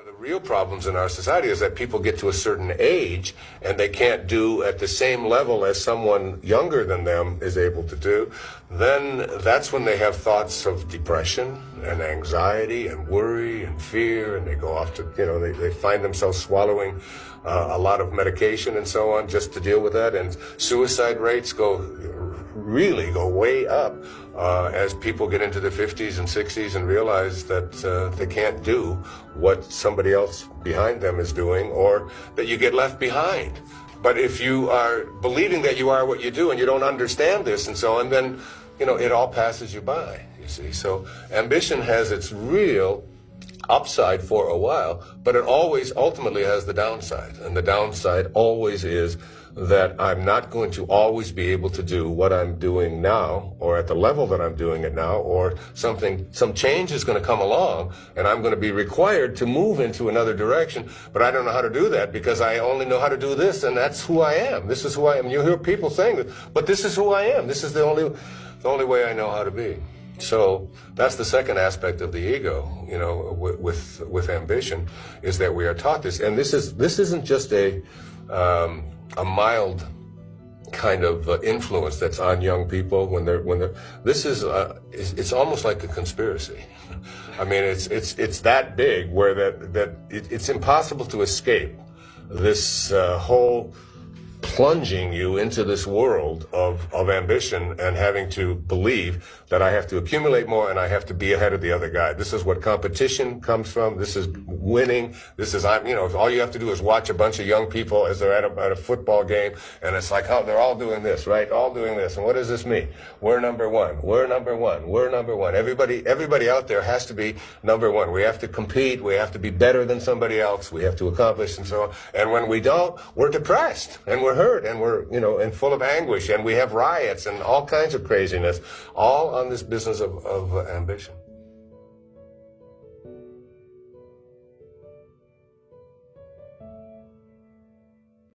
The real problems in our society is that people get to a certain age and they can't do at the same level as someone younger than them is able to do. Then that's when they have thoughts of depression and anxiety and worry and fear, and they go off to, they find themselves swallowing a lot of medication and so on just to deal with that. And suicide rates really go way up as people get into their 50s and 60s and realize that they can't do what somebody else behind them is doing, or that you get left behind. But if you are believing that you are what you do and you don't understand this and so on, then it all passes you by, you see. So ambition has its real upside for a while, but it always ultimately has the downside. And the downside always is that I'm not going to always be able to do what I'm doing now, or at the level that I'm doing it now, or some change is going to come along and I'm going to be required to move into another direction, but I don't know how to do that because I only know how to do this, and that's who I am. This is who I am. You hear people saying that, but this is who I am. This is the only way I know how to be. So that's the second aspect of the ego, with ambition, is that we are taught this. And this isn't just a mild kind of influence that's on young people it's almost like a conspiracy. I mean, it's that big where it's impossible to escape this whole plunging you into this world of ambition and having to believe that I have to accumulate more and I have to be ahead of the other guy. This is what competition comes from. This is winning. This is, all you have to do is watch a bunch of young people as they're at a football game, and it's like, oh, they're all doing this, right? All doing this. And what does this mean? We're number one. We're number one. We're number one. Everybody out there has to be number one. We have to compete. We have to be better than somebody else. We have to accomplish and so on. And when we don't, we're depressed and we're hurt and we're, and full of anguish, and we have riots and all kinds of craziness, all on this business of ambition.